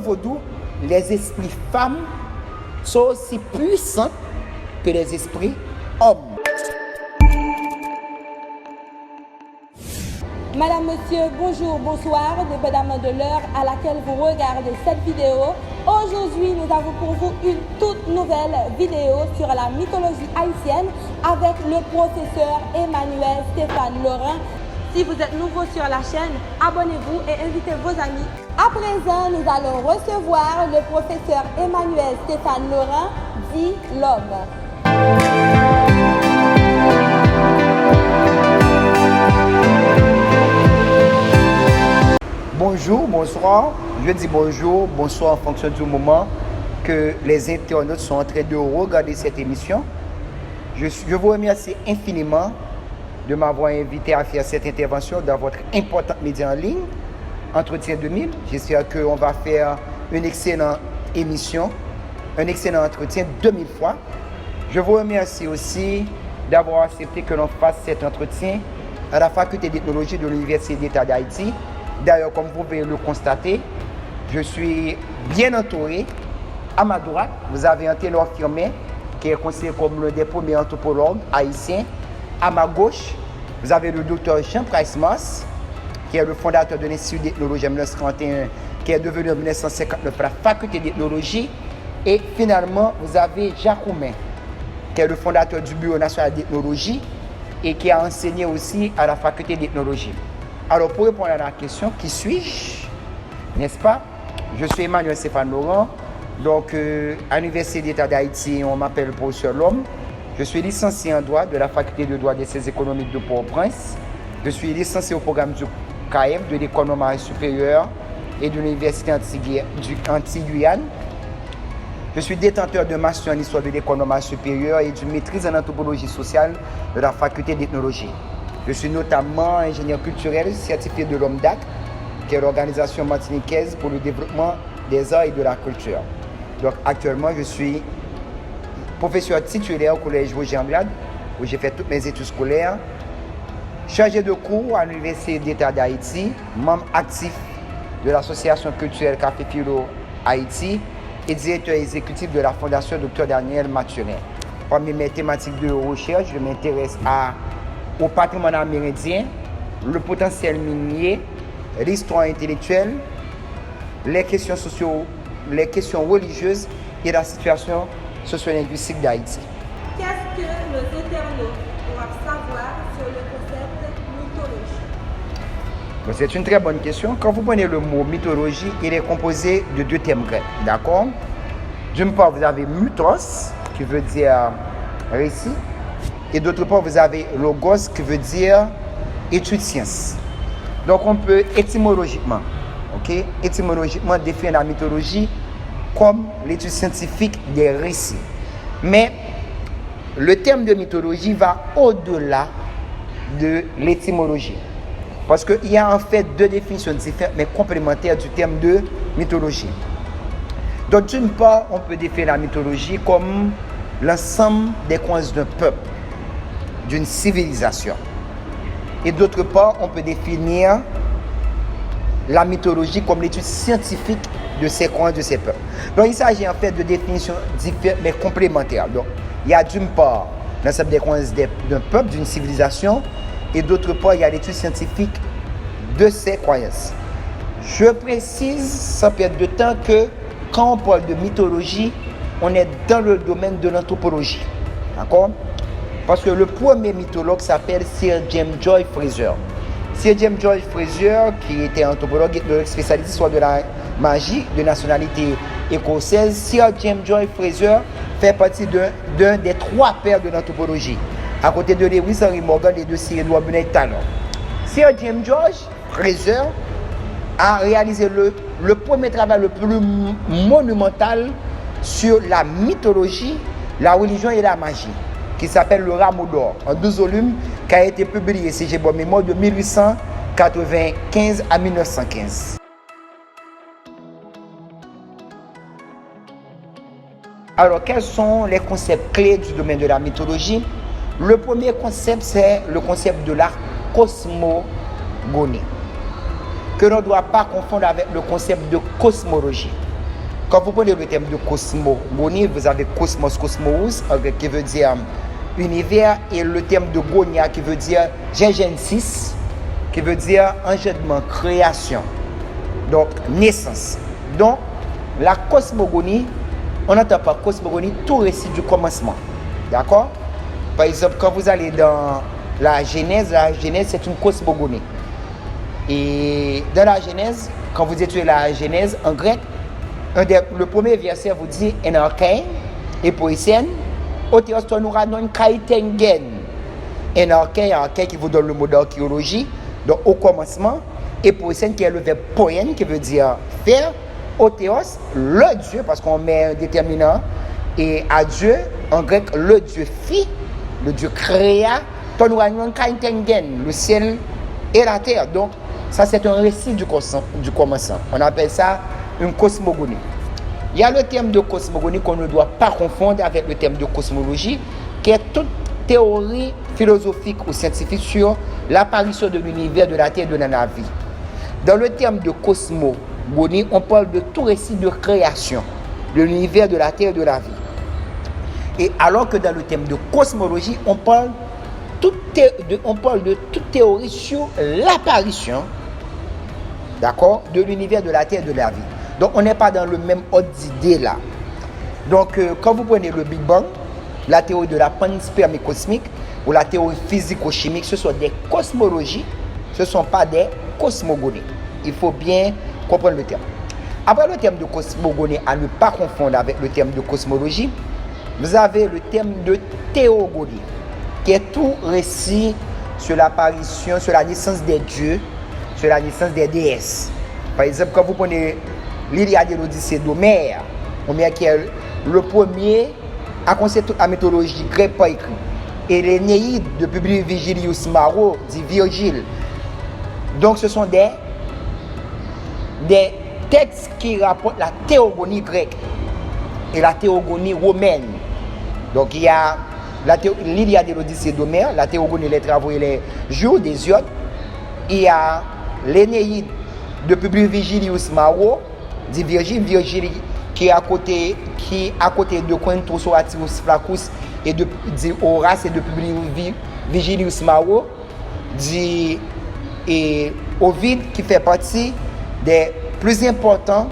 vaudou, les esprits femmes sont aussi puissants que les esprits hommes. Madame, Monsieur, bonjour, bonsoir, dépendamment de l'heure à laquelle vous regardez cette vidéo. Aujourd'hui, nous avons pour vous une toute nouvelle vidéo sur la mythologie haïtienne avec le professeur Emmanuel Stéphane Laurent. Si vous êtes nouveau sur la chaîne, abonnez-vous et invitez vos amis. À présent, nous allons recevoir le professeur Emmanuel Stéphane Laurent, dit l'homme. Bonjour, bonsoir. Je dis bonjour, bonsoir en fonction du moment que les internautes sont en train de regarder cette émission. Je vous remercie infiniment de m'avoir invité à faire cette intervention dans votre importante média en ligne, Entretien 2000. J'espère qu'on va faire une excellente émission, un excellent entretien 2000 fois. Je vous remercie aussi d'avoir accepté que l'on fasse cet entretien à la faculté d'ethnologie de l'Université d'État d'Haïti. D'ailleurs, comme vous pouvez le constater, je suis bien entouré. À ma droite, vous avez un Taylor Firmin, qui est considéré comme l'un des premiers anthropologues haïtiens. À ma gauche, vous avez le docteur Jean Price-Mars, qui est le fondateur de l'Institut d'ethnologie en 1931, qui est devenu en 1959 la faculté d'ethnologie. Et finalement, vous avez Jacques Roumain, qui est le fondateur du Bureau national d'ethnologie et qui a enseigné aussi à la faculté d'ethnologie. Alors, pour répondre à la question, qui suis-je, n'est-ce pas? Je suis Emmanuel Stéphane Laurent. Donc, à l'Université d'État d'Haïti, on m'appelle professeur L'Homme. Je suis licencié en droit de la faculté de droit des sciences économiques de Port-au-Prince. Je suis licencié au programme du CAEF, de l'École normale supérieure et de l'Université Antilles-Guyane. Je suis détenteur de master en histoire de l'École normale supérieure et d'une maîtrise en anthropologie sociale de la faculté d'ethnologie. Je suis notamment ingénieur culturel certifié de l'OMDAC, qui est l'organisation martiniquaise pour le développement des arts et de la culture. Donc actuellement, je suis professeur titulaire au collège Roger Anglade, où j'ai fait toutes mes études scolaires, chargé de cours à l'Université d'État d'Haïti, membre actif de l'association culturelle Café Philo Haïti et directeur exécutif de la Fondation Dr Daniel Mathurin. Parmi mes thématiques de recherche, je m'intéresse au patrimoine amérindien, le potentiel minier, l'histoire intellectuelle, les questions religieuses et la situation socio-linguistique d'Haïti. Qu'est-ce que nos internautes doivent savoir sur le concept mythologie? C'est une très bonne question. Quand vous prenez le mot mythologie, il est composé de deux termes grecs, d'accord? D'une part, vous avez mythos, qui veut dire récit, et d'autre part, vous avez logos, qui veut dire étude science. Donc, on peut étymologiquement définir la mythologie comme l'étude scientifique des récits. Mais le terme de mythologie va au-delà de l'étymologie. Parce qu'il y a en fait deux définitions différentes, mais complémentaires du terme de mythologie. Donc, d'une part, on peut définir la mythologie comme l'ensemble des croyances d'un peuple, d'une civilisation. Et d'autre part, on peut définir la mythologie comme l'étude scientifique de ces croyances de ces peuples. Donc, il s'agit en fait de définitions différentes mais complémentaires. Donc, il y a d'une part l'ensemble des croyances d'un peuple, d'une civilisation, et d'autre part, il y a l'étude scientifique de ces croyances. Je précise, sans perdre de temps, que quand on parle de mythologie, on est dans le domaine de l'anthropologie. D'accord? Parce que le premier mythologue s'appelle Sir James Joy Fraser. Sir James Joy Fraser, qui était anthropologue spécialisé soit de la magie, de nationalité écossaise, Sir James Joy Fraser fait partie d'un des trois pères de l'anthropologie, à côté de Lewis Henry Morgan et de Sir Edward Burnett Talon. Sir James Joy Fraser a réalisé le premier travail le plus monumental sur la mythologie, la religion et la magie, qui s'appelle Le Rameau d'Or, en 12 volumes, qui a été publié, si j'ai bonne mémoire, de 1895 à 1915. Alors, quels sont les concepts clés du domaine de la mythologie? Le premier concept, c'est le concept de la cosmogonie, que l'on ne doit pas confondre avec le concept de cosmologie. Quand vous prenez le thème de cosmogonie, vous avez cosmos, cosmos, qui veut dire univers, et le thème de gonia qui veut dire genesis, qui veut dire engendrement, création. Donc, naissance. Donc, la cosmogonie, on n'entend pas cosmogonie, tout récit du commencement. D'accord? Par exemple, quand vous allez dans la Genèse c'est une cosmogonie. Et dans la Genèse, quand vous étudiez la Genèse en grec, le premier verset vous dit en archaïen et poïsien, Otheos tonouranon kaitengen. En archaïen qui vous donne le mot d'archéologie, donc au commencement, et poïsien qui est le verbe poien qui veut dire faire, Otheos, le Dieu, parce qu'on met un déterminant, et à Dieu, en grec, le Dieu fit, le Dieu créa, tonouranon kaitengen, le ciel et la terre. Donc, ça c'est un récit du commencement. On appelle ça une cosmogonie. Il y a le terme de cosmogonie qu'on ne doit pas confondre avec le terme de cosmologie, qui est toute théorie philosophique ou scientifique sur l'apparition de l'univers, de la Terre et de la vie. Dans le terme de cosmogonie, on parle de tout récit de création, de l'univers, de la Terre et de la vie. Et alors que dans le terme de cosmologie, on parle de toute théorie sur l'apparition, d'accord, de l'univers, de la Terre et de la vie. Donc, on n'est pas dans le même ordre d'idée là. Donc, quand vous prenez le Big Bang, la théorie de la panspermie cosmique ou la théorie physico-chimique, ce sont des cosmologies, ce ne sont pas des cosmogonies. Il faut bien comprendre le terme. Après le terme de cosmogonie, à ne pas confondre avec le terme de cosmologie, vous avez le terme de théogonie, qui est tout récit sur l'apparition, sur la naissance des dieux, sur la naissance des déesses. Par exemple, quand vous prenez l'Iliade et l'Odyssée d'Homère, Homère qui est le premier à concevoir toute la mythologie grecque pas écrite, et l'Énéide de Publius Vigilius Maro, dit Virgile. Donc ce sont des textes qui rapportent la théogonie grecque et la théogonie romaine. Donc il y a l'Iliade et l'Odyssée d'Homère, la théogonie, les travaux et les jours d'Hésiode. Il y a l'Énéide de Publius Vigilius Maro, dit Virgile qui est à côté de Quintus Horatius Flaccus et de Horace et de Publius Vigilius Maro, dit et Ovide qui fait partie des plus importants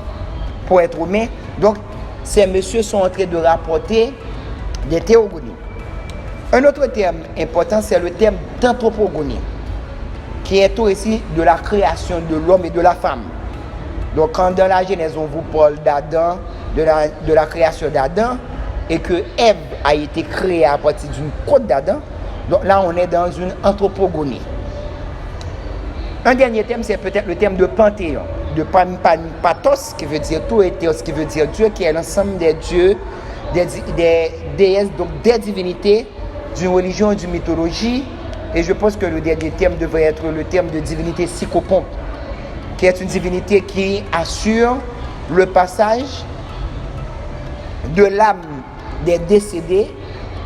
poètes romains. Donc ces messieurs sont en train de rapporter des théogonies. Un autre terme important, c'est le terme d'anthropogonie, qui est tout ici de la création de l'homme et de la femme. Donc quand dans la Genèse on vous parle d'Adam, de la création d'Adam, et que Ève a été créée à partir d'une côte d'Adam, donc là on est dans une anthropogonie. Un dernier terme, c'est peut-être le terme de panthéon, de pathos, qui veut dire tout, et théos, qui veut dire Dieu, qui est l'ensemble des dieux, des déesses, donc des divinités, d'une religion et d'une mythologie. Et je pense que le dernier terme devrait être le terme de divinité psychopompe, qui est une divinité qui assure le passage de l'âme des décédés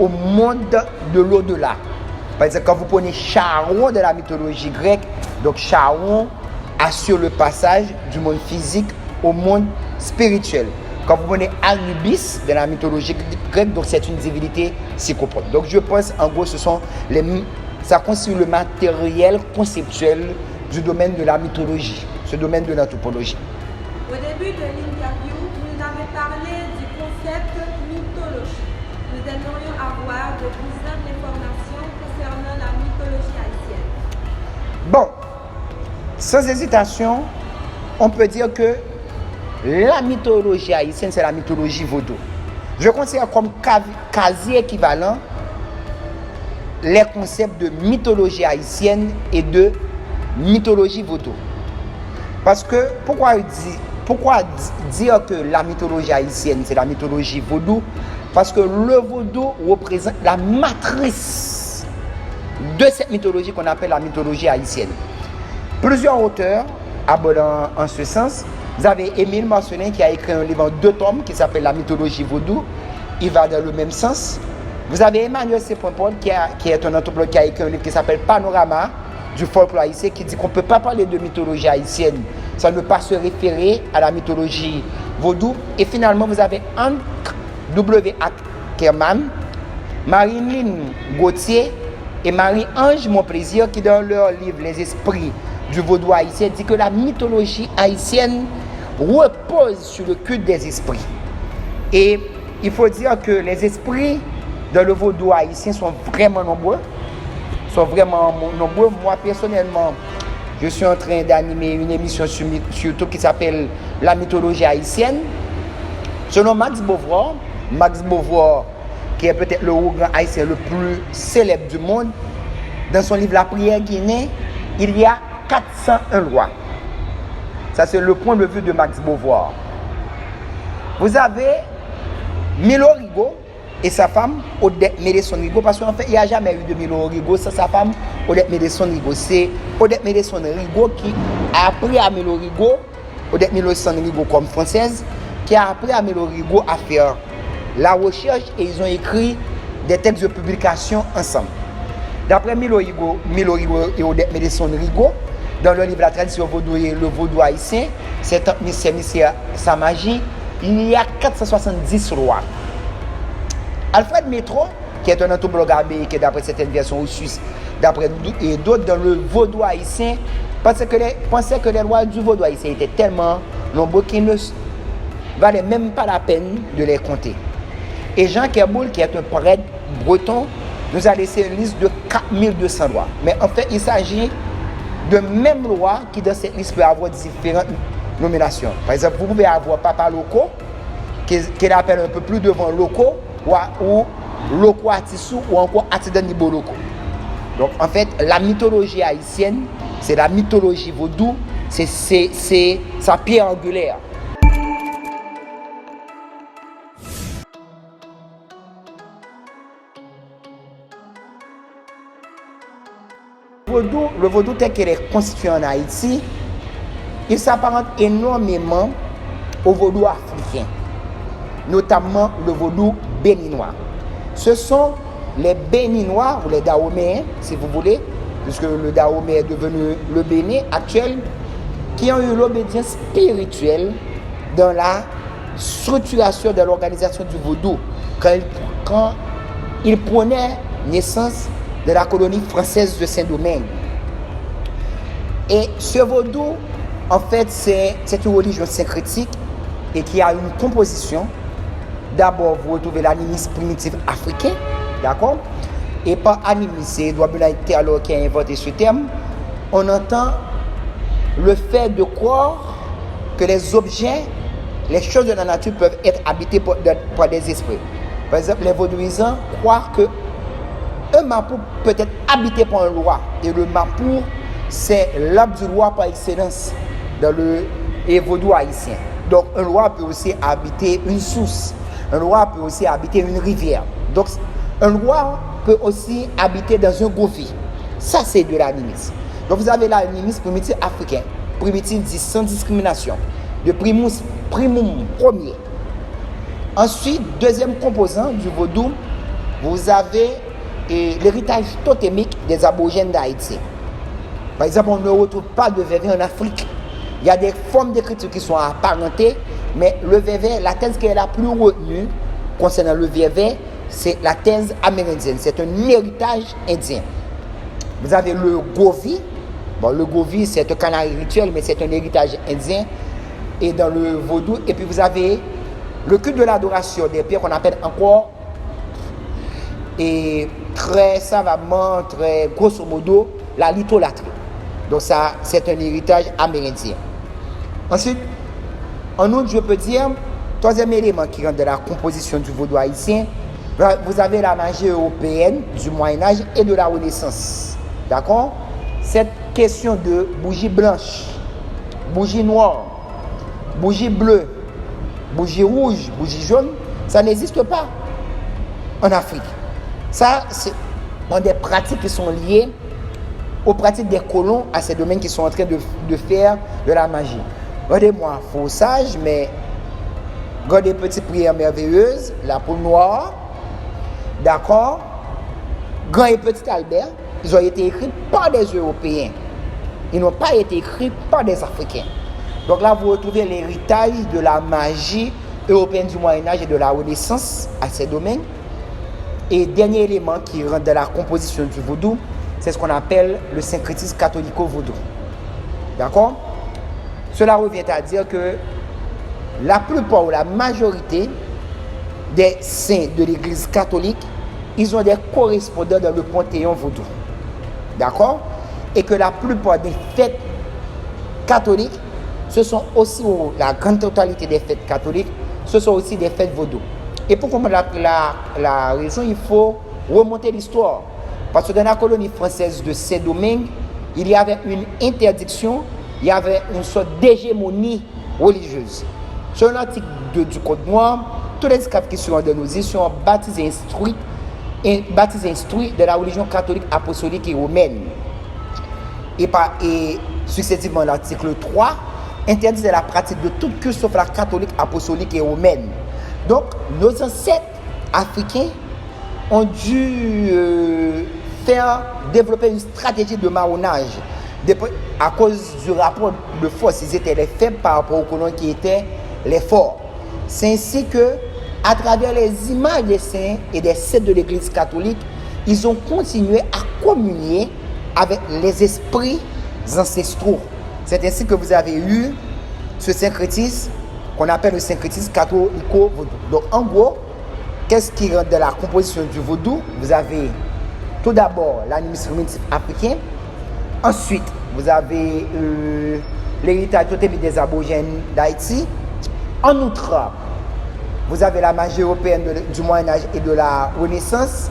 au monde de l'au-delà. Par exemple, quand vous prenez Charon de la mythologie grecque, donc Charon assure le passage du monde physique au monde spirituel. Quand vous prenez Anubis de la mythologie grecque, donc c'est une divinité psychopompe. Donc je pense en gros ça constitue le matériel conceptuel du domaine de la mythologie, ce domaine de l'anthropologie. Au début de l'interview, vous nous avez parlé du concept mythologie. Nous aimerions avoir de plus d'informations concernant la mythologie haïtienne. Bon, sans hésitation, on peut dire que la mythologie haïtienne, c'est la mythologie vaudou. Je considère comme quasi équivalent les concepts de mythologie haïtienne et de mythologie vaudou. Parce que, pourquoi dire que la mythologie haïtienne, c'est la mythologie vaudou? Parce que le vaudou représente la matrice de cette mythologie qu'on appelle la mythologie haïtienne. Plusieurs auteurs abordent en ce sens. Vous avez Émile Marcelin qui a écrit un livre en 2 tomes qui s'appelle La mythologie vaudou. Il va dans le même sens. Vous avez Emmanuel C. Pompon qui est un anthropologue qui a écrit un livre qui s'appelle Panorama du folklore haïtien, qui dit qu'on ne peut pas parler de mythologie haïtienne sans ne pas se référer à la mythologie vaudou. Et finalement, vous avez Hank W. Ackerman, Marilyn Gauthier et Marie-Ange Monplaisir qui, dans leur livre Les esprits du vaudou haïtien, dit que la mythologie haïtienne repose sur le culte des esprits. Et il faut dire que les esprits dans le vaudou haïtien sont vraiment nombreux. Moi, personnellement, je suis en train d'animer une émission sur YouTube qui s'appelle La mythologie haïtienne. Selon Max Beauvoir, qui est peut-être le grand haïtien le plus célèbre du monde, dans son livre La prière guinéenne, il y a 401 lois. Ça, c'est le point de vue de Max Beauvoir. Vous avez Milo Rigaud et sa femme, Odette Médesson Rigaud, parce qu'en fait, il n'y a jamais eu de Milo Rigaud sans sa femme, Odette Médesson Rigaud. C'est Odette Médesson Rigaud qui a appris à Milo Rigaud, Odette Médesson Rigaud comme française, qui a appris à Milo Rigaud à faire la recherche et ils ont écrit des textes de publication ensemble. D'après Milo Rigaud et Odette Médesson Rigaud, dans le livre La tradition vaudou et le vaudou haïtien, c'est sa magie, il y a 470 lois. Alfred Métro, qui est un anthropologue américain d'après certaines versions ou suisse, d'après d'autres dans le vaudou haïtien, pensait que les lois du vaudou haïtien étaient tellement nombreuses qu'il ne valait même pas la peine de les compter. Et Jean Kerboul, qui est un prêtre breton, nous a laissé une liste de 4200 lois. Mais en fait, il s'agit de même lois qui dans cette liste peut avoir différentes nominations. Par exemple, vous pouvez avoir Papa Loco, qui appelle un peu plus devant Loco, ou Loco Atissou, ou encore Atidan Nibo Loco. Donc en fait, la mythologie haïtienne, c'est la mythologie vaudou, c'est sa pierre angulaire. Le vaudou tel qu'il est constitué en Haïti, il s'apparente énormément au vaudou africain, notamment le vaudou béninois. Ce sont les Béninois, ou les Dahoméens, si vous voulez, puisque le Dahomey est devenu le Bénin actuel, qui ont eu l'obédience spirituelle dans la structuration de l'organisation du vaudou, quand il prenait naissance de la colonie française de Saint-Domingue. Et ce vaudou, en fait, c'est une religion syncrétique et qui a une composition. D'abord, vous retrouvez l'animisme primitif africain, d'accord? Et par animisme, c'est Edouard Benaïté alors qui a inventé ce terme. On entend le fait de croire que les objets, les choses de la nature peuvent être habitées par des esprits. Par exemple, les vaudouisants croient que un Mapour peut être habité par un roi. Et le Mapour, c'est l'arbre du roi par excellence dans le vaudou haïtien. Donc, un roi peut aussi habiter une source. Un roi peut aussi habiter une rivière. Donc, un roi peut aussi habiter dans un gofi. Ça, c'est de l'animisme. Donc, vous avez l'animisme primitif africain. Primitif dit sans discrimination. De primum premier. Ensuite, deuxième composant du vaudou, vous avez l'héritage totémique des aborigènes d'Haïti. Par exemple, on ne retrouve pas de vévé en Afrique. Il y a des formes d'écriture qui sont apparentées, mais le vévé, la thèse qui est la plus retenue concernant le vévé, c'est la thèse amérindienne. C'est un héritage indien. Vous avez le govi. Bon, le govi, c'est un canari rituel, mais c'est un héritage indien. Et dans le vaudou, et puis vous avez le culte de l'adoration des pierres qu'on appelle encore, et très savamment, très grosso modo, la litholatrie. Donc ça, c'est un héritage amérindien. Ensuite, en outre, je peux dire, troisième élément qui rentre dans la composition du vaudou haïtien, vous avez la magie européenne du Moyen-Âge et de la Renaissance. D'accord? Cette question de bougie blanche, bougie noire, bougie bleue, bougie rouge, bougie jaune, ça n'existe pas en Afrique. Ça, c'est des pratiques qui sont liées aux pratiques des colons à ces domaines qui sont en train de faire de la magie. Regardez-moi, faux sage, mais regardez petites prières merveilleuses, la poule noire, d'accord, Grand et Petit Albert, ils ont été écrits par des Européens. Ils n'ont pas été écrits par des Africains. Donc là, vous retrouvez l'héritage de la magie européenne du Moyen-Âge et de la Renaissance à ces domaines. Et dernier élément qui rentre dans la composition du vaudou, c'est ce qu'on appelle le syncrétisme catholico-vaudou. D'accord? Cela revient à dire que la plupart ou la majorité des saints de l'Église catholique, ils ont des correspondants dans le panthéon vaudou. D'accord? Et que la plupart des fêtes catholiques, ce sont aussi, la grande totalité des fêtes catholiques, ce sont aussi des fêtes vaudou. Et pour comprendre la raison, il faut remonter l'histoire. Parce que dans la colonie française de Saint-Domingue, il y avait une interdiction, il y avait une sorte d'hégémonie religieuse. Selon l'article 2 du Code noir, tous les esclaves qui seront de nos îles seront baptisés instruits de la religion catholique, apostolique et romaine. Et successivement, l'article 3 interdit la pratique de toute culte sauf la catholique, apostolique et romaine. Donc, nos ancêtres africains ont dû développer une stratégie de marronnage à cause du rapport de force. Ils étaient les faibles par rapport aux colons qui étaient les forts. C'est ainsi que, à travers les images des saints et des saints de l'Église catholique, ils ont continué à communier avec les esprits ancestraux. C'est ainsi que vous avez eu ce syncrétisme qu'on appelle le syncrétisme catholico-vaudou. Donc en gros, qu'est-ce qui rentre dans la composition du vaudou? Vous avez tout d'abord l'animisme primitif africain. Ensuite, vous avez l'héritage totémique des aborigènes d'Haïti. En outre, vous avez la magie européenne du Moyen-Âge et de la Renaissance.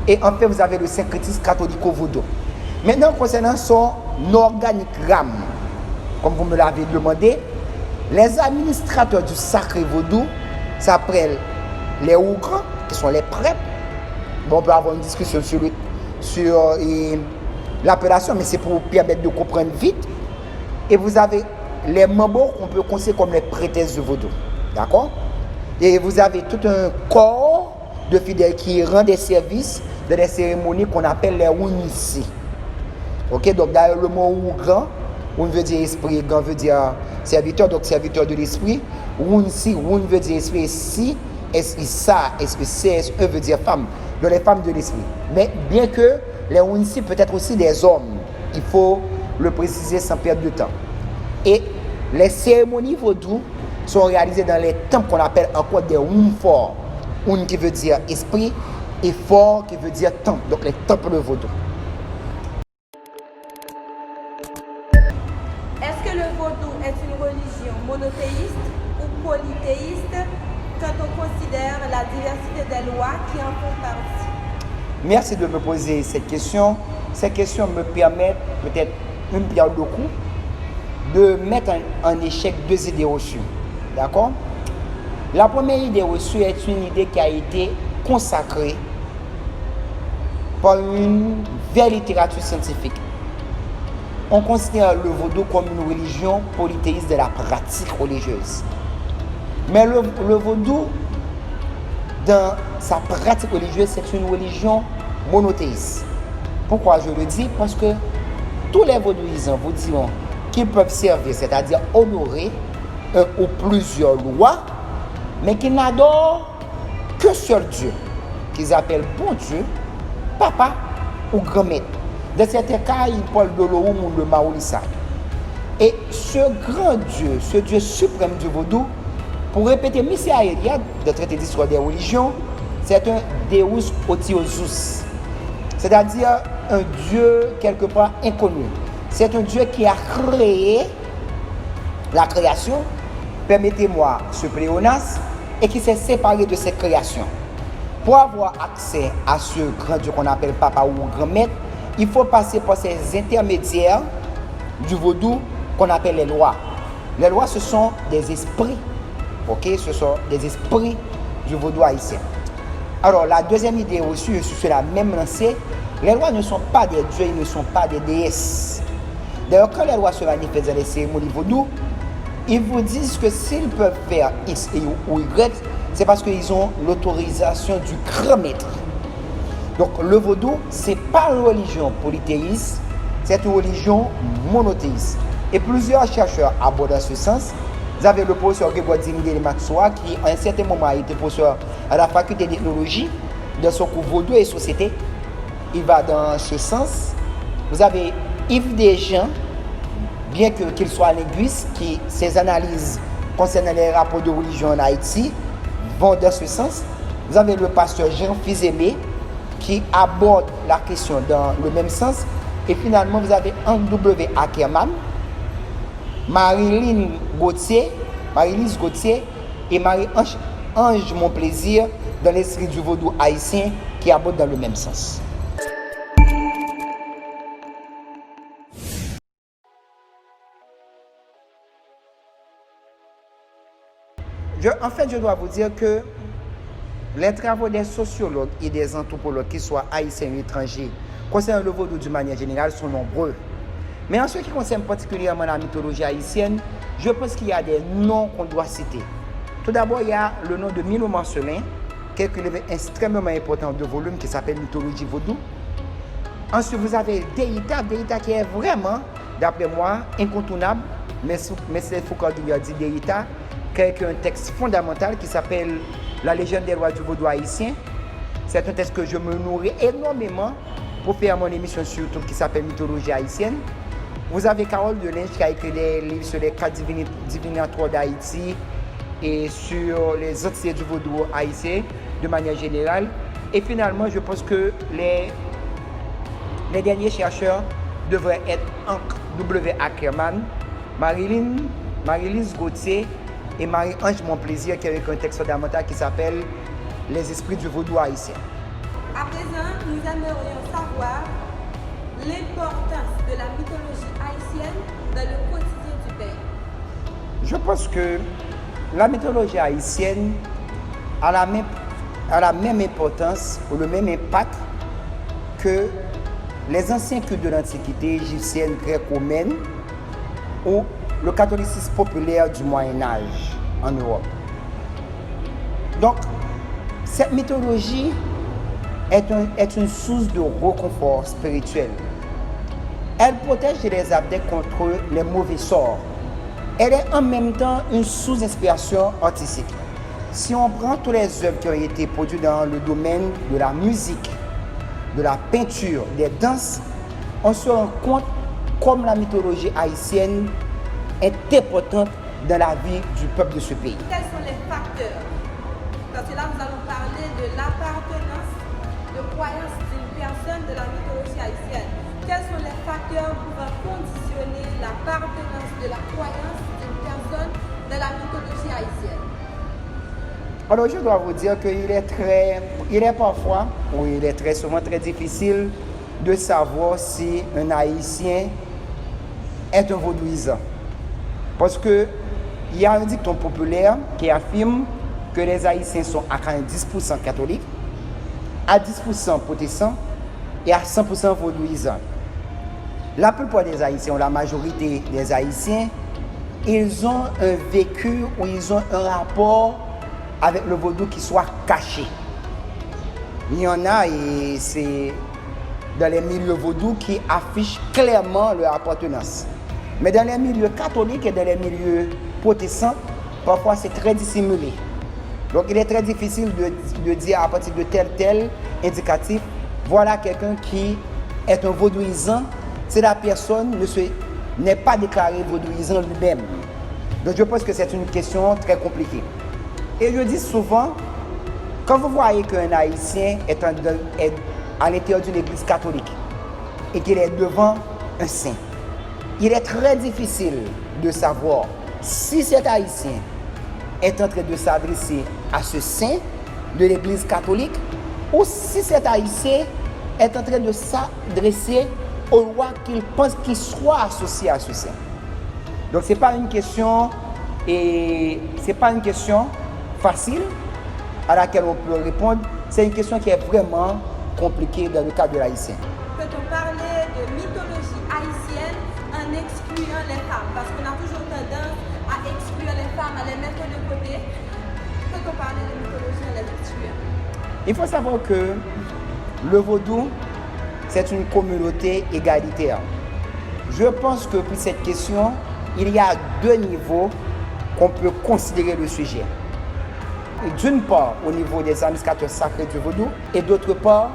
Et enfin, vous avez le syncrétisme catholico-vaudou. Maintenant, concernant son organigramme, comme vous me l'avez demandé, les administrateurs du sacré vaudou s'appellent les Ougres, qui sont les prêtres. Bon, on peut avoir une discussion sur l'appellation, mais c'est pour vous permettre de comprendre vite. Et vous avez les membres qu'on peut considérer comme les prêtresses du vaudou. D'accord? Et vous avez tout un corps de fidèles qui rend des services dans des cérémonies qu'on appelle les Wunsi. Ok? Donc, d'ailleurs, le mot Ougre, Wun veut dire esprit, Gan veut dire serviteur, donc serviteur de l'esprit. Wunsi, Wun veut dire esprit, si, esprit ça, esprit c'est, veut dire femme. Donc, les femmes de l'esprit. Mais bien que les Wunsi peut être aussi des hommes, il faut le préciser sans perdre de temps. Et les cérémonies vaudou sont réalisées dans les temples qu'on appelle encore des Wunfor. Wun qui veut dire esprit et fort qui veut dire temple, donc les temples de vaudou. Est-ce que le vaudou est une religion monothéiste ou polythéiste quand on considère la diversité des lois qui en font partie? Merci de me poser cette question. Ces questions me permettent peut-être une pierre de coup de mettre en échec deux idées reçues. D'accord? La première idée reçue est une idée qui a été consacrée par une vieille littérature scientifique. On considère le vaudou comme une religion polythéiste de la pratique religieuse. Mais le vaudou, dans sa pratique religieuse, c'est une religion monothéiste. Pourquoi je le dis? Parce que tous les vaudouisants vous diront qu'ils peuvent servir, c'est-à-dire honorer un ou plusieurs lois, mais qu'ils n'adorent que seul Dieu, qu'ils appellent bon Dieu, papa ou grand-maître. Dans certains cas, ils parlent de l'Oum ou de Maolissa. Et ce grand Dieu, ce Dieu suprême du vaudou, pour répéter Missy Aélia, de traité d'histoire des religions, c'est un Deus Otiosus, c'est-à-dire un Dieu quelque part inconnu. C'est un Dieu qui a créé la création, permettez-moi ce pléonasme, et qui s'est séparé de cette création. Pour avoir accès à ce grand Dieu qu'on appelle papa ou grand-maître, il faut passer par ces intermédiaires du vaudou qu'on appelle les lois. Les lois, ce sont des esprits. Ok, ce sont des esprits du vaudou haïtien. Alors, la deuxième idée reçue sur la même lancée, les lois ne sont pas des dieux, ils ne sont pas des déesses. D'ailleurs, quand les lois se manifestent dans les cérémonies vaudou, ils vous disent que s'ils peuvent faire X ou Y, c'est parce qu'ils ont l'autorisation du grand maître. Donc, le vaudou, ce n'est pas une religion polythéiste, c'est une religion monothéiste. Et plusieurs chercheurs abordent ce sens. Vous avez le professeur Grégoire Dimidé Maxoua qui, à un certain moment, a été professeur à la faculté d'ethnologie dans son cours Vaudou et Société. Il va dans ce sens. Vous avez Yves Desjean, bien qu'il soit linguiste, qui ses analyses concernant les rapports de religion en Haïti vont dans ce sens. Vous avez le pasteur Jean Fizemé qui aborde la question dans le même sens. Et finalement, vous avez Anne W. Ackerman, Marie-Lise Gauthier et Marie-Ange Monplaisir dans l'esprit du vaudou haïtien qui abordent dans le même sens. Je dois vous dire que les travaux des sociologues et des anthropologues, qu'ils soient haïtiens ou étrangers, concernant le vaudou d'une manière générale, sont nombreux. Mais en ce qui concerne particulièrement la mythologie haïtienne, je pense qu'il y a des noms qu'on doit citer. Tout d'abord, il y a le nom de Milo Marcelin, qui est un élément extrêmement important de volume qui s'appelle Mythologie vaudou. Ensuite, vous avez Deïta qui est vraiment, d'après moi, incontournable. Mais Foucault lui a dit Deïta, qui est un texte fondamental qui s'appelle La légende des rois du vaudou haïtien. C'est un texte que je me nourris énormément pour faire mon émission sur YouTube qui s'appelle Mythologie haïtienne. Vous avez Carole Delinge qui a écrit des livres sur les 4 divinatoires d'Haïti et sur les entités du vaudou haïtien de manière générale. Et finalement, je pense que les derniers chercheurs devraient être Hank W. Ackerman, Marie-Lise Gauthier et Marie-Ange Monplaisir qui a écrit un texte fondamental qui s'appelle Les esprits du vaudou haïtien. À présent, nous aimerions savoir l'importance de la mythologie haïtienne dans le quotidien du pays. Je pense que la mythologie haïtienne a la même importance ou le même impact que les anciens cultes de l'Antiquité égyptienne, gréco-romaine ou le catholicisme populaire du Moyen-Âge en Europe. Donc, cette mythologie est une source de réconfort spirituel. Elle protège les adeptes contre les mauvais sorts. Elle est en même temps une source d'inspiration artistique. Si on prend toutes les œuvres qui ont été produites dans le domaine de la musique, de la peinture, des danses, on se rend compte comme la mythologie haïtienne est importante dans la vie du peuple de ce pays. Quels sont les facteurs? Parce que là, nous allons parler de l'appartenance de croyance d'une personne de la mythologie haïtienne. Quels sont les facteurs pouvant conditionner l'appartenance de la croyance d'une personne de la mythologie haïtienne? Alors, je dois vous dire qu'il est parfois, ou il est très souvent très difficile de savoir si un Haïtien est un vaudouisant. Parce qu'il y a un dicton populaire qui affirme que les Haïtiens sont à 90% catholiques, à 10% protestants et à 100% vaudouisants. La plupart des Haïtiens, ou la majorité des Haïtiens, ils ont un vécu ou ils ont un rapport avec le vaudou qui soit caché. Il y en a, et c'est dans les milieux vaudous qui affichent clairement leur appartenance. Mais dans les milieux catholiques et dans les milieux protestants, parfois c'est très dissimulé. Donc il est très difficile de dire à partir de tel indicatif, voilà quelqu'un qui est un vaudouisant, si la personne n'est pas déclarée vaudouisant lui-même. Donc je pense que c'est une question très compliquée. Et je dis souvent, quand vous voyez qu'un Haïtien est à l'intérieur d'une église catholique et qu'il est devant un saint, il est très difficile de savoir si cet Haïtien est en train de s'adresser à ce saint de l'église catholique ou si cet Haïtien est en train de s'adresser au roi qu'il pense qu'il soit associé à ce saint. Donc ce n'est pas une question facile à laquelle on peut répondre. C'est une question qui est vraiment compliquée dans le cas de l'haïtien. Peut-on parler de mythologie haïtienne en excluant les femmes? Parce qu'on a toujours tendance à exclure les femmes, à les mettre de côté. Peut-on parler de mythologie en les excluant? Il faut savoir que le vaudou, c'est une communauté égalitaire. Je pense que pour cette question, il y a deux niveaux qu'on peut considérer le sujet. D'une part, au niveau des administrateurs sacrés du vaudou, et d'autre part,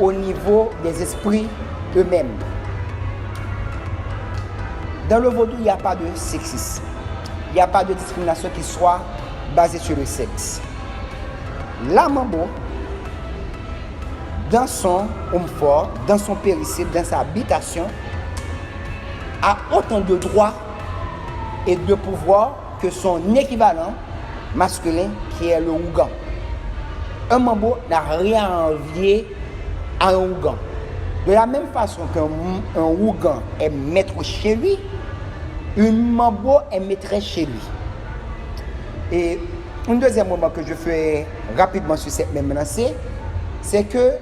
au niveau des esprits eux-mêmes. Dans le vaudou, il n'y a pas de sexisme. Il n'y a pas de discrimination qui soit basée sur le sexe. La Mambo, dans son homme fort, dans son péricycle, dans sa habitation, a autant de droits et de pouvoirs que son équivalent masculin qui est le Ougan. Un Mambo n'a rien à envier à un Ougan. De la même façon qu'un Ougan est maître chez lui, une Mambo est maîtresse chez lui. Et un deuxième moment que je fais rapidement sur cette même lancée, c'est que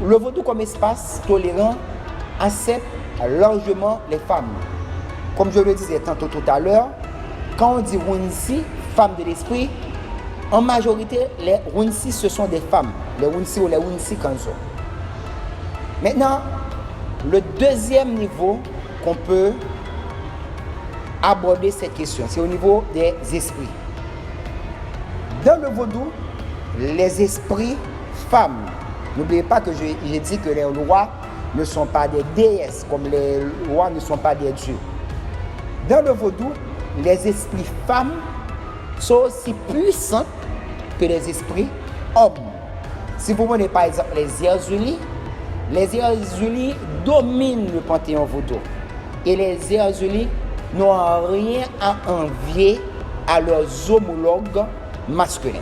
le vaudou comme espace tolérant accepte largement les femmes. Comme je le disais tantôt tout à l'heure, quand on dit Wunsi, femmes de l'esprit, en majorité, les Wunsi, ce sont des femmes. Les Wunsi ou les Wunsi Kanzo. Maintenant, le deuxième niveau qu'on peut aborder cette question, c'est au niveau des esprits. Dans le vaudou, les esprits femmes, n'oubliez pas que j'ai dit que les lois ne sont pas des déesses, comme les lois ne sont pas des dieux. Dans le vaudou, les esprits femmes sont aussi puissants que les esprits hommes. Si vous prenez par exemple les Erzuli dominent le panthéon vaudou. Et les Erzuli n'ont rien à envier à leurs homologues masculins.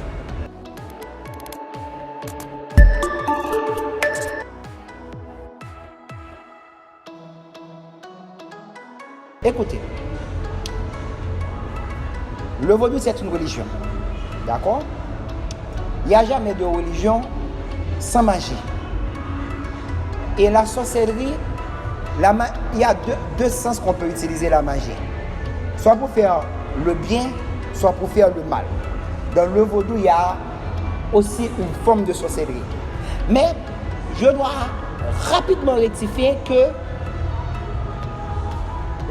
Écoutez, le vaudou c'est une religion, d'accord? Il n'y a jamais de religion sans magie. Et la sorcellerie, il y a deux sens qu'on peut utiliser la magie. Soit pour faire le bien, soit pour faire le mal. Dans le vaudou, il y a aussi une forme de sorcellerie. Mais je dois rapidement rectifier que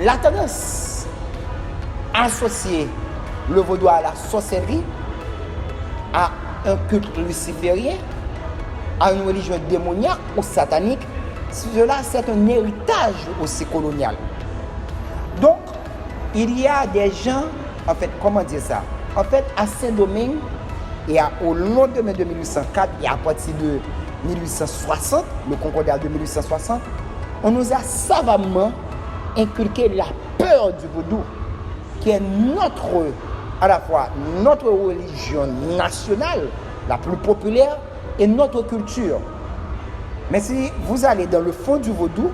la tendance à associer le vaudou à la sorcellerie, à un culte luciférien, à une religion démoniaque ou satanique, cela c'est un héritage aussi colonial. Donc, il y a des gens, en fait, comment dire ça? En fait, à Saint-Domingue, et au lendemain de 1804 et à partir de 1860, le concordat de 1860, on nous a savamment inculqué la peur du vaudou, qui est à la fois notre religion nationale, la plus populaire, et notre culture. Mais si vous allez dans le fond du vaudou,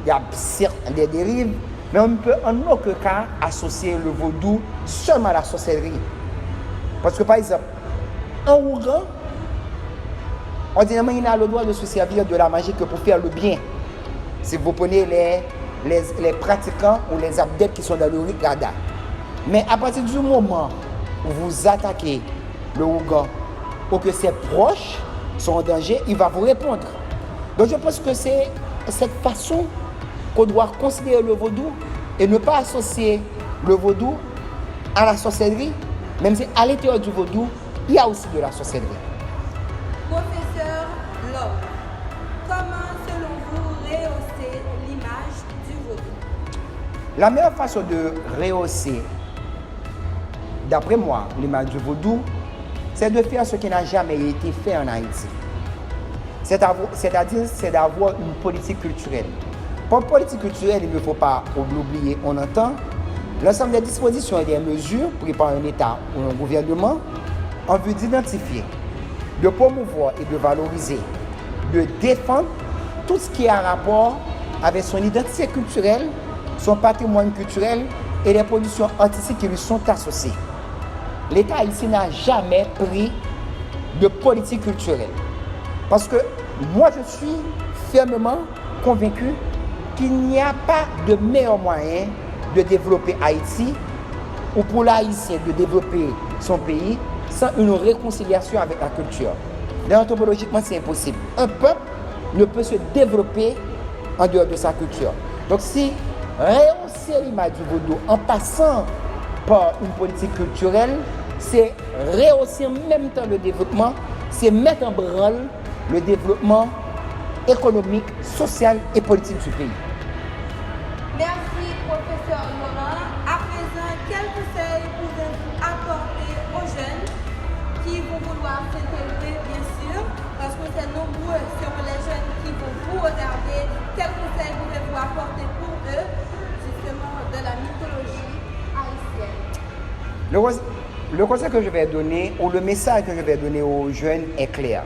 il y a certes des dérives, mais on ne peut en aucun cas associer le vaudou seulement à la sorcellerie. Parce que par exemple, un Ougan, ordinairement, il n'a le droit de se servir de la magie que pour faire le bien. Si vous prenez les pratiquants ou les adeptes qui sont dans le Rigada. Mais à partir du moment où vous attaquez le Ougan ou que ses proches sont en danger, il va vous répondre. Donc je pense que c'est cette façon qu'on doit considérer le vaudou et ne pas associer le vaudou à la sorcellerie, même si à l'intérieur du vaudou, il y a aussi de la sorcellerie. Professeur Lop, comment selon vous rehausser l'image du vaudou? La meilleure façon de rehausser, d'après moi, l'image du vaudou, c'est de faire ce qui n'a jamais été fait en Haïti. C'est-à-dire, c'est d'avoir une politique culturelle. Pour politique culturelle, il ne faut pas l'oublier, on entend l'ensemble des dispositions et des mesures prises par un État ou un gouvernement en vue d'identifier, de promouvoir et de valoriser, de défendre tout ce qui a rapport avec son identité culturelle, son patrimoine culturel et les productions artistiques qui lui sont associées. L'État ici n'a jamais pris de politique culturelle. Parce que moi, je suis fermement convaincu qu'il n'y a pas de meilleur moyen de développer Haïti ou pour l'Haïtien de développer son pays sans une réconciliation avec la culture. Anthropologiquement, c'est impossible. Un peuple ne peut se développer en dehors de sa culture. Donc si rehausser l'image du vaudou en passant par une politique culturelle, c'est rehausser en même temps le développement, c'est mettre en branle le développement économique, social et politique du pays. Merci, professeur Laurent. À présent, quels conseils pouvez-vous apporter aux jeunes qui vont vouloir s'intégrer, bien sûr, parce que c'est nombreux sur les jeunes qui vont vous regarder. Quels conseils pouvez-vous apporter pour eux, justement, de la mythologie haïtienne? Le conseil que je vais donner, ou le message que je vais donner aux jeunes est clair.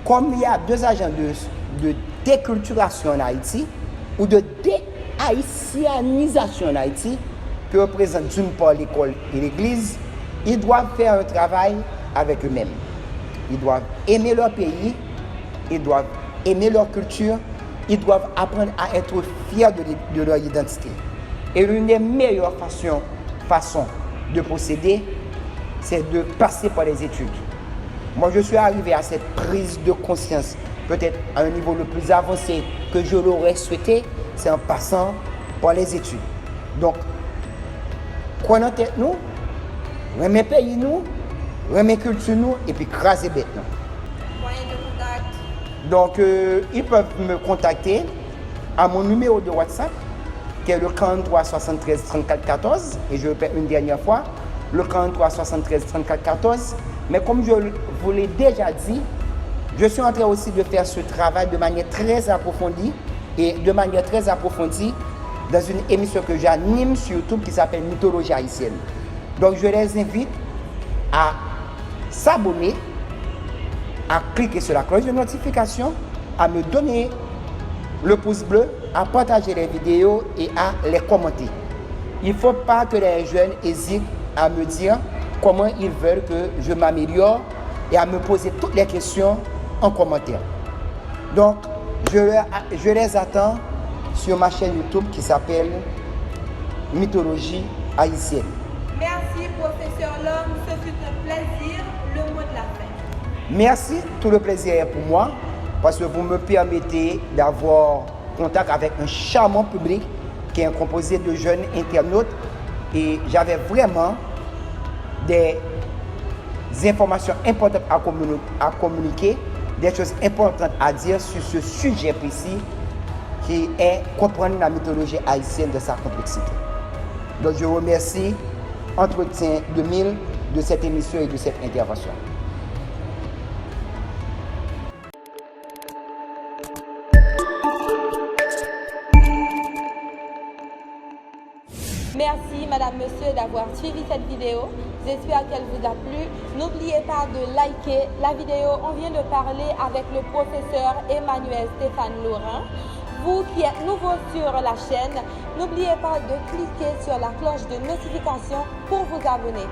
Comme il y a deux agents de déculturation en Haïti, ou de déhaïtianisation en Haïti, que représentent d'une part l'école et l'église, ils doivent faire un travail avec eux-mêmes. Ils doivent aimer leur pays, ils doivent aimer leur culture, ils doivent apprendre à être fiers de leur identité. Et l'une des meilleures façons de procéder, c'est de passer par les études. Moi, je suis arrivé à cette prise de conscience, peut-être à un niveau le plus avancé que je l'aurais souhaité, c'est en passant par les études. Donc, quoi en tête nous, remet pays nous, remet culture nous, et puis craser bête nous. Moyen de contact. Donc, ils peuvent me contacter à mon numéro de WhatsApp, qui est le 43 73 34 14, et je répète une dernière fois, le 43 73 34 14. Mais comme je vous l'ai déjà dit, je suis en train aussi de faire ce travail de manière très approfondie dans une émission que j'anime sur YouTube qui s'appelle Mythologie haïtienne. Donc je les invite à s'abonner, à cliquer sur la cloche de notification, à me donner le pouce bleu, à partager les vidéos et à les commenter. Il ne faut pas que les jeunes hésitent à me dire comment ils veulent que je m'améliore et à me poser toutes les questions en commentaire. Donc, je les attends sur ma chaîne YouTube qui s'appelle Mythologie haïtienne. Merci, professeur Lom. Ce fut un plaisir. Le mot de la fin. Merci, tout le plaisir est pour moi parce que vous me permettez d'avoir contact avec un charmant public qui est composé de jeunes internautes et j'avais vraiment des informations importantes à communiquer, des choses importantes à dire sur ce sujet précis qui est comprendre la mythologie haïtienne de sa complexité. Donc je remercie Entretien 2000 de cette émission et de cette intervention. Merci Madame, Monsieur d'avoir suivi cette vidéo. J'espère qu'elle vous a plu. N'oubliez pas de liker la vidéo. On vient de parler avec le professeur Emmanuel Stéphane Laurent. Vous qui êtes nouveau sur la chaîne, n'oubliez pas de cliquer sur la cloche de notification pour vous abonner.